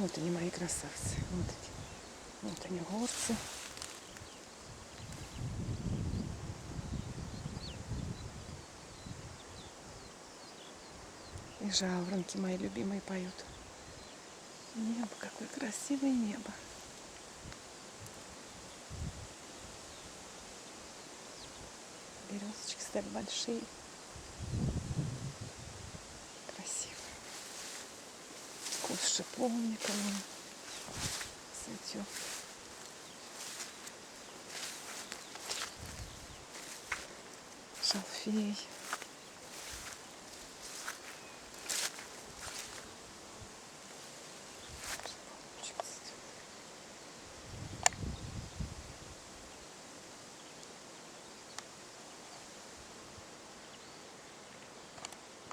Вот они, мои красавцы. Вот они, горцы. И жаворонки мои любимые поют. Небо, какое красивое небо. Березочки стали большие. Красиво. Куст шиповника цветет. Шалфей.